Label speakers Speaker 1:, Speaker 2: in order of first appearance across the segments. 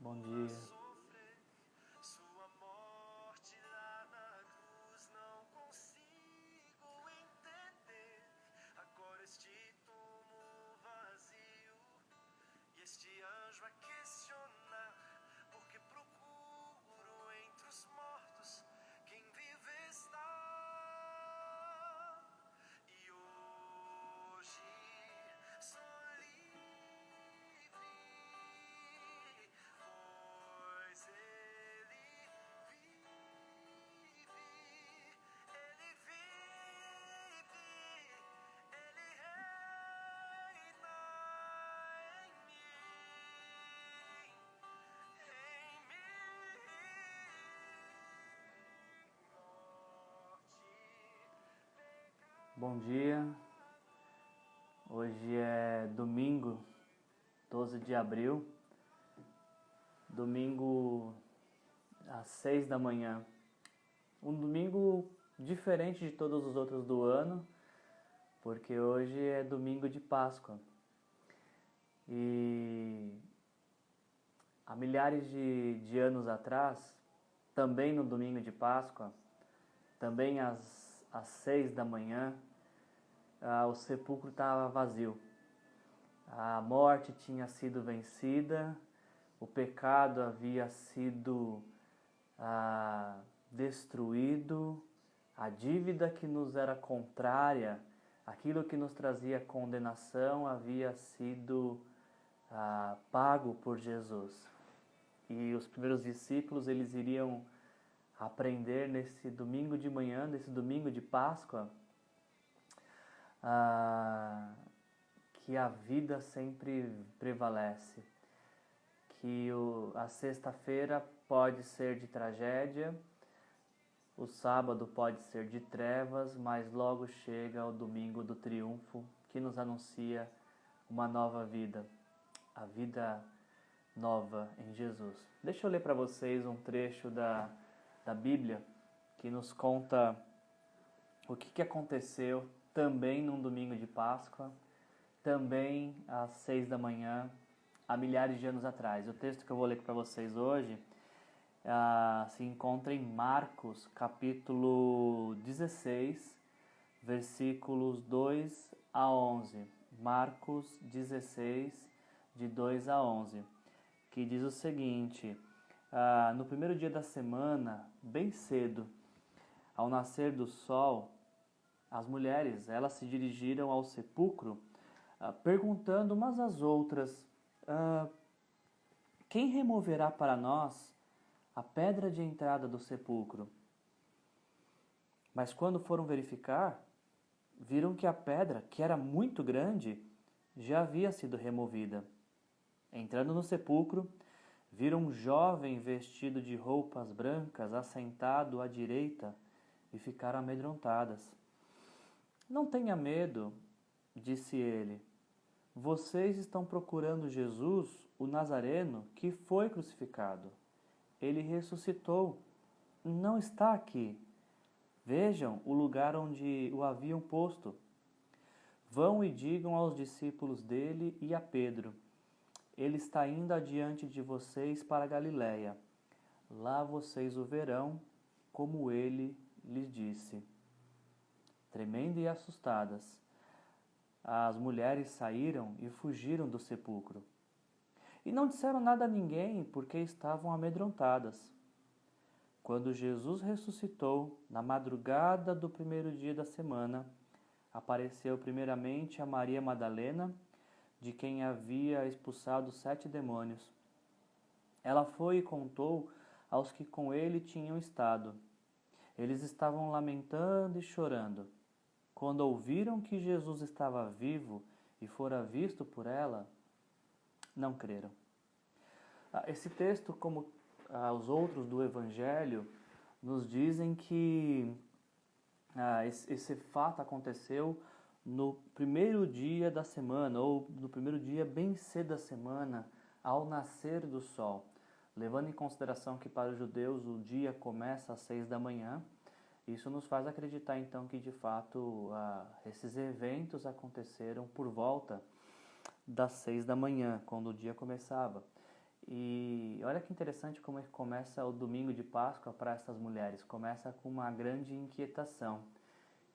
Speaker 1: Bom dia.
Speaker 2: Sua morte lá na cruz não consigo entender. Agora este túmulo vazio e este anjo a questionar, porque procuro entre os mortos quem vive está. E hoje sou livre, pois ele vive, ele vive, ele reina em mim, morte,
Speaker 1: Bom dia. Hoje é domingo, 12 de abril. Domingo às 6 da manhã. Um domingo diferente de todos os outros do ano, porque hoje é domingo de Páscoa. E há milhares de anos atrás, também no domingo de Páscoa, também às 6 da manhã, o sepulcro estava vazio. A morte tinha sido vencida, o pecado havia sido destruído, a dívida que nos era contrária, aquilo que nos trazia condenação, havia sido pago por Jesus. E os primeiros discípulos, eles iriam aprender nesse domingo de manhã, nesse domingo de Páscoa, que a vida sempre prevalece, que a sexta-feira pode ser de tragédia, o sábado pode ser de trevas, mas logo chega o domingo do triunfo, que nos anuncia uma nova vida, a vida nova em Jesus. Deixa eu ler para vocês um trecho da Bíblia que nos conta o que aconteceu também num domingo de Páscoa, também às 6 da manhã, há milhares de anos atrás. O texto que eu vou ler para vocês hoje se encontra em Marcos, capítulo 16, versículos 2 a 11. Marcos 16, de 2 a 11, que diz o seguinte: no primeiro dia da semana, bem cedo, ao nascer do sol, as mulheres, elas se dirigiram ao sepulcro, perguntando umas às outras: quem removerá para nós a pedra de entrada do sepulcro? Mas quando foram verificar, viram que a pedra, que era muito grande, já havia sido removida. Entrando no sepulcro, viram um jovem vestido de roupas brancas assentado à direita e ficaram amedrontadas. Não tenha medo, disse ele. Vocês estão procurando Jesus, o Nazareno, que foi crucificado. Ele ressuscitou. Não está aqui. Vejam o lugar onde o haviam posto. Vão e digam aos discípulos dele e a Pedro: ele está indo adiante de vocês para Galiléia. Lá vocês o verão, como ele lhes disse. Tremendo e assustadas, as mulheres saíram e fugiram do sepulcro. E não disseram nada a ninguém, porque estavam amedrontadas. Quando Jesus ressuscitou, na madrugada do primeiro dia da semana, apareceu primeiramente a Maria Madalena, de quem havia expulsado 7 demônios. Ela foi e contou aos que com ele tinham estado. Eles estavam lamentando e chorando. Quando ouviram que Jesus estava vivo e fora visto por ela, não creram. Esse texto, como os outros do Evangelho, nos dizem que esse fato aconteceu no primeiro dia da semana, ou no primeiro dia bem cedo da semana, ao nascer do sol. Levando em consideração que para os judeus o dia começa às 6 da manhã, isso nos faz acreditar então que de fato esses eventos aconteceram por volta das 6 da manhã, quando o dia começava. E olha que interessante como é que começa o domingo de Páscoa para essas mulheres. Começa com uma grande inquietação.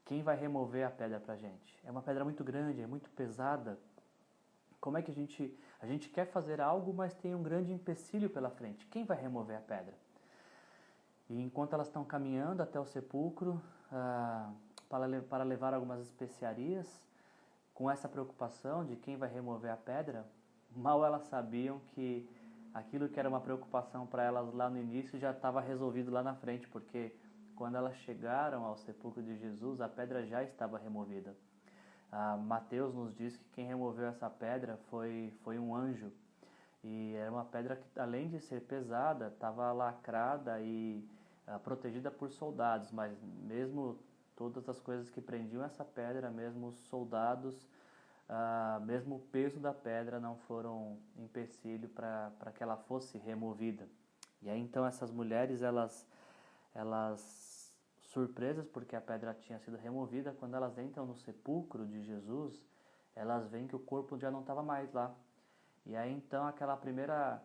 Speaker 1: Quem vai remover a pedra para a gente? É uma pedra muito grande, é muito pesada. Como é que a gente quer fazer algo, mas tem um grande empecilho pela frente? Quem vai remover a pedra? E enquanto elas estão caminhando até o sepulcro para levar algumas especiarias, com essa preocupação de quem vai remover a pedra, mal elas sabiam que aquilo que era uma preocupação para elas lá no início já estava resolvido lá na frente, porque quando elas chegaram ao sepulcro de Jesus, a pedra já estava removida. Mateus nos diz que quem removeu essa pedra foi um anjo. E era uma pedra que, além de ser pesada, estava lacrada e protegida por soldados, mas mesmo todas as coisas que prendiam essa pedra, mesmo os soldados, mesmo o peso da pedra não foram empecilho para que ela fosse removida. E aí então essas mulheres, elas surpresas porque a pedra tinha sido removida, quando elas entram no sepulcro de Jesus, elas veem que o corpo já não estava mais lá. E aí então aquela primeira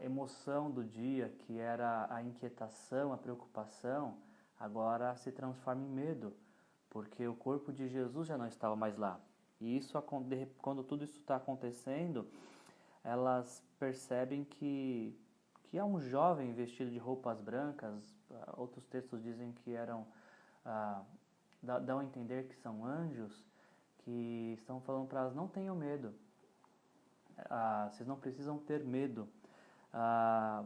Speaker 1: emoção do dia, que era a inquietação, a preocupação, agora se transforma em medo, porque o corpo de Jesus já não estava mais lá. E isso, quando tudo isso está acontecendo, elas percebem que é um jovem vestido de roupas brancas. Outros textos dizem que dão a entender que são anjos, que estão falando para elas: não tenham medo, vocês não precisam ter medo.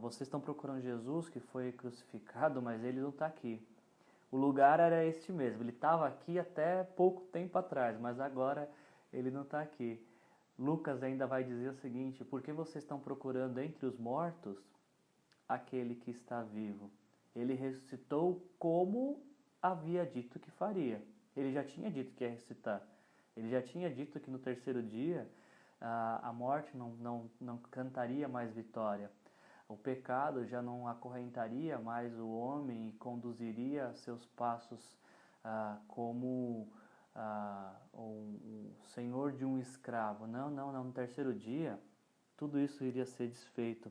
Speaker 1: Vocês estão procurando Jesus que foi crucificado, mas ele não está aqui. O lugar era este mesmo, ele estava aqui até pouco tempo atrás, mas agora ele não está aqui. Lucas ainda vai dizer o seguinte: por que vocês estão procurando entre os mortos aquele que está vivo? Ele ressuscitou como havia dito que faria. Ele já tinha dito que ia ressuscitar. Ele já tinha dito que no terceiro dia a morte não cantaria mais vitória. O pecado já não acorrentaria mais o homem e conduziria seus passos como o senhor de um escravo. Não. No terceiro dia, tudo isso iria ser desfeito.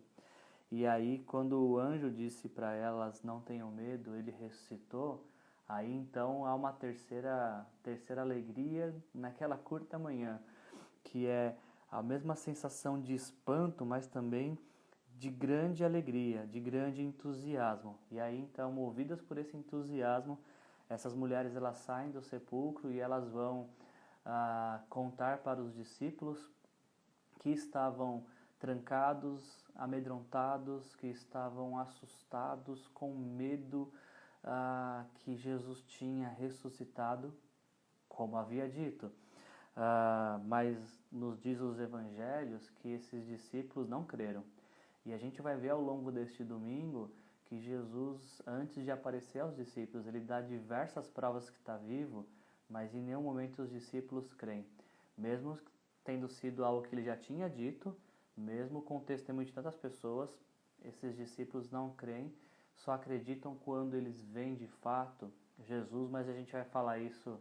Speaker 1: E aí, quando o anjo disse para elas: não tenham medo, ele ressuscitou. Aí então há uma terceira alegria naquela curta manhã, que é a mesma sensação de espanto, mas também de grande alegria, de grande entusiasmo. E aí então, movidas por esse entusiasmo, essas mulheres elas saem do sepulcro e elas vão contar para os discípulos que estavam trancados, amedrontados, que estavam assustados, com medo, que Jesus tinha ressuscitado, como havia dito. Mas nos diz os evangelhos que esses discípulos não creram. E a gente vai ver ao longo deste domingo que Jesus, antes de aparecer aos discípulos, ele dá diversas provas que está vivo, mas em nenhum momento os discípulos creem. Mesmo tendo sido algo que ele já tinha dito, mesmo com o testemunho de tantas pessoas, esses discípulos não creem, só acreditam quando eles veem de fato Jesus, mas a gente vai falar isso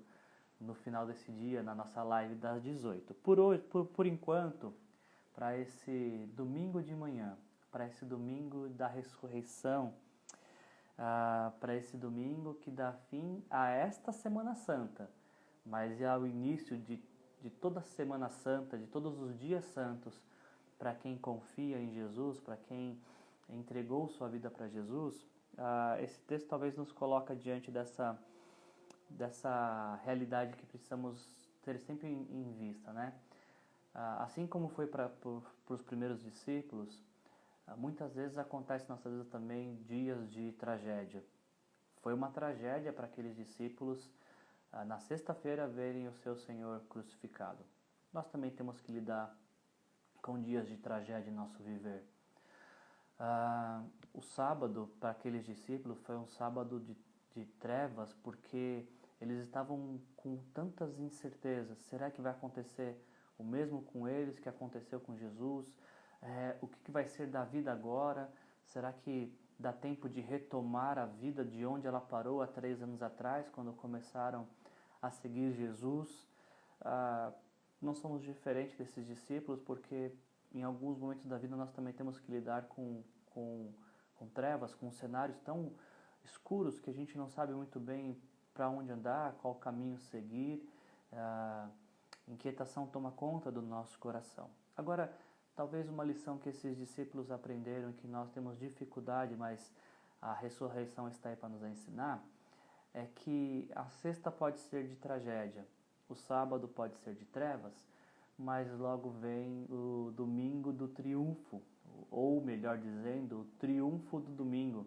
Speaker 1: no final desse dia, na nossa live das 18. Por enquanto, para esse domingo de manhã, para esse domingo da ressurreição, para esse domingo que dá fim a esta Semana Santa, mas é ao início de toda a Semana Santa, de todos os dias santos, para quem confia em Jesus, para quem entregou sua vida para Jesus. Esse texto talvez nos coloque diante dessa realidade que precisamos ter sempre em vista, né? Assim como foi para os primeiros discípulos, muitas vezes acontece na nossa vida também dias de tragédia. Foi uma tragédia para aqueles discípulos na sexta-feira verem o seu Senhor crucificado. Nós também temos que lidar com dias de tragédia em nosso viver. O sábado para aqueles discípulos foi um sábado de trevas, porque eles estavam com tantas incertezas. Será que vai acontecer o mesmo com eles que aconteceu com Jesus? O que vai ser da vida agora? Será que dá tempo de retomar a vida de onde ela parou há 3 anos atrás, quando começaram a seguir Jesus? Não somos diferentes desses discípulos, porque em alguns momentos da vida nós também temos que lidar com trevas, com cenários tão escuros que a gente não sabe muito bem para onde andar, qual caminho seguir. A inquietação toma conta do nosso coração. Agora, talvez uma lição que esses discípulos aprenderam e que nós temos dificuldade, mas a ressurreição está aí para nos ensinar, é que a sexta pode ser de tragédia, o sábado pode ser de trevas, mas logo vem o domingo do triunfo, ou melhor dizendo, o triunfo do domingo,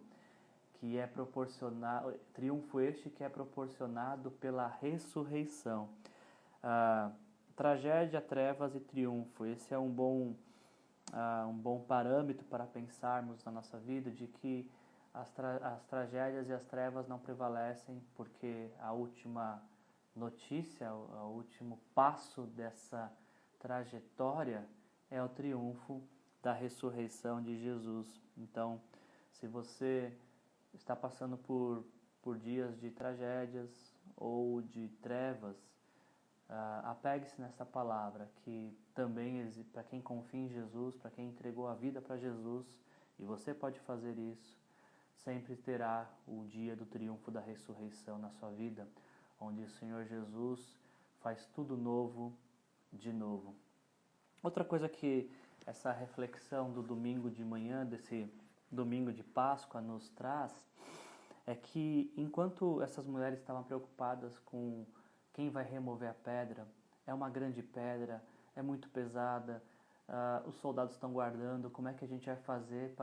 Speaker 1: que é proporcionado, triunfo este que é proporcionado pela ressurreição. Tragédia, trevas e triunfo, esse é um bom parâmetro para pensarmos na nossa vida, de que as tragédias e as trevas não prevalecem, porque a última notícia, o último passo dessa trajetória é o triunfo da ressurreição de Jesus. Então, se você está passando por dias de tragédias ou de trevas, apegue-se nessa palavra, que também, para quem confia em Jesus, para quem entregou a vida para Jesus, e você pode fazer isso, sempre terá o dia do triunfo da ressurreição na sua vida, onde o Senhor Jesus faz tudo novo de novo. Outra coisa que essa reflexão do domingo de manhã, desse domingo de Páscoa, nos traz, é que enquanto essas mulheres estavam preocupadas com quem vai remover a pedra, é uma grande pedra, é muito pesada, os soldados estão guardando, como é que a gente vai fazer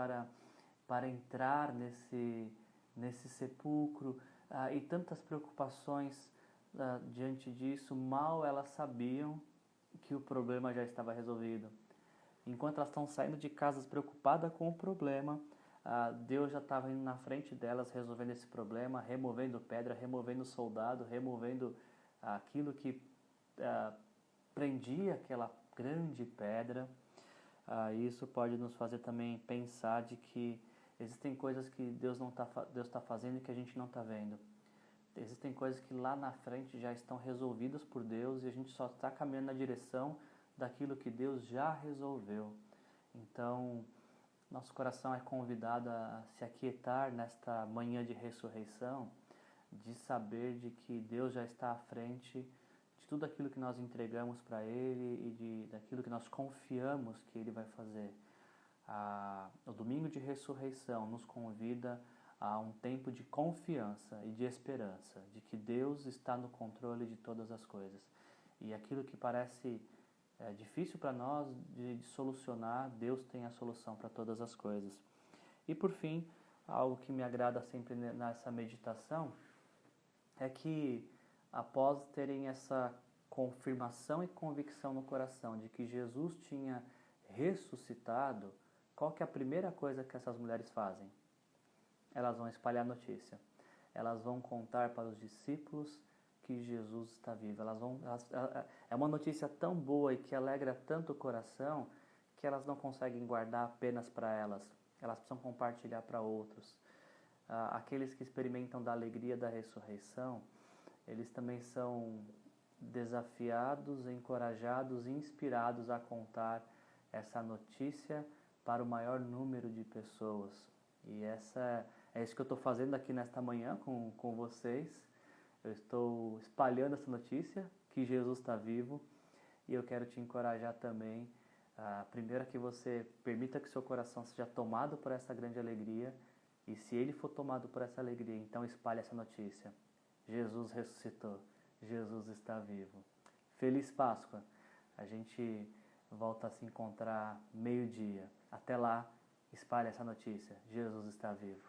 Speaker 1: para entrar nesse sepulcro, e tantas preocupações diante disso. Mal elas sabiam que o problema já estava resolvido. Enquanto elas estão saindo de casa preocupadas com o problema, Deus já estava indo na frente delas, resolvendo esse problema, removendo pedra, removendo soldado, removendo aquilo que prendia aquela grande pedra. Isso pode nos fazer também pensar de que existem coisas que Deus está fazendo e que a gente não está vendo. Existem coisas que lá na frente já estão resolvidas por Deus e a gente só está caminhando na direção daquilo que Deus já resolveu. Então, nosso coração é convidado a se aquietar nesta manhã de ressurreição, de saber de que Deus já está à frente de tudo aquilo que nós entregamos para Ele e daquilo que nós confiamos que Ele vai fazer. O domingo de ressurreição nos convida a um tempo de confiança e de esperança, de que Deus está no controle de todas as coisas. E aquilo que parece difícil para nós de solucionar, Deus tem a solução para todas as coisas. E por fim, algo que me agrada sempre nessa meditação é que, após terem essa confirmação e convicção no coração de que Jesus tinha ressuscitado, qual que é a primeira coisa que essas mulheres fazem? Elas vão espalhar a notícia. Elas vão contar para os discípulos que Jesus está vivo. É uma notícia tão boa e que alegra tanto o coração que elas não conseguem guardar apenas para elas. Elas precisam compartilhar para outros. Aqueles que experimentam da alegria da ressurreição, eles também são desafiados, encorajados e inspirados a contar essa notícia para o maior número de pessoas. E é isso que eu estou fazendo aqui nesta manhã com vocês. Eu estou espalhando essa notícia, que Jesus está vivo, e eu quero te encorajar também, primeiro, que você permita que seu coração seja tomado por essa grande alegria, e se ele for tomado por essa alegria, então espalhe essa notícia. Jesus ressuscitou, Jesus está vivo. Feliz Páscoa! A gente volta a se encontrar meio-dia. Até lá, espalhe essa notícia, Jesus está vivo.